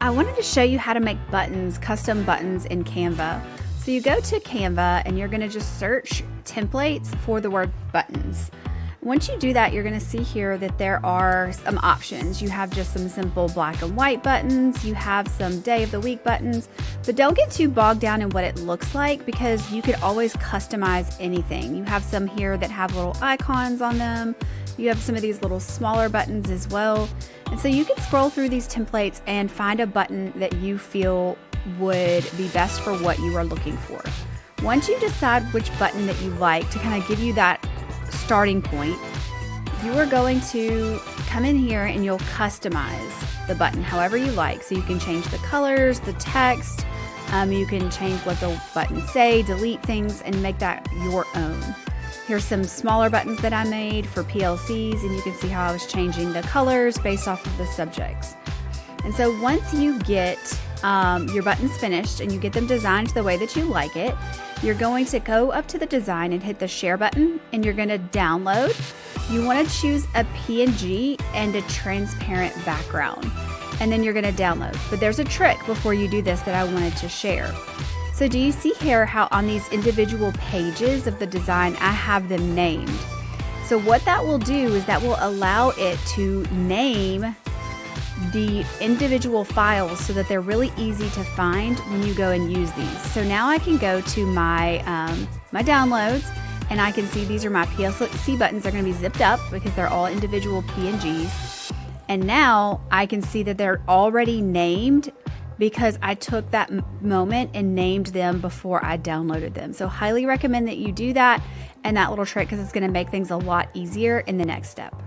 I wanted to show you how to make buttons, custom buttons in Canva. So you go to Canva and you're going to just search templates for the word buttons. Once you do that, you're going to see here that there are some options. You have just some simple black and white buttons. You have some day of the week buttons, but don't get too bogged down in what it looks like because you could always customize anything. You have some here that have little icons on them. You have some of these little smaller buttons as well. And so you can scroll through these templates and find a button that you feel would be best for what you are looking for. Once you decide which button that you like to kind of give you that starting point, you are going to come in here and you'll customize the button however you like. So you can change the colors, the text, you can change what the buttons say, delete things, and make that your own. Here's some smaller buttons that I made for PLCs, and you can see how I was changing the colors based off of the subjects. And so once you get your buttons finished and you get them designed the way that you like it, you're going to go up to the design and hit the share button, and you're going to download. You want to choose a PNG and a transparent background, and then you're going to download. But there's a trick before you do this that I wanted to share. So do you see here how on these individual pages of the design, I have them named? So what that will do is that will allow it to name the individual files so that they're really easy to find when you go and use these. So now I can go to my downloads, and I can see these are my PLC buttons. They're going to be zipped up because they're all individual PNGs. And now I can see that they're already named because I took that moment and named them before I downloaded them. So highly recommend that you do that and that little trick because it's going to make things a lot easier in the next step.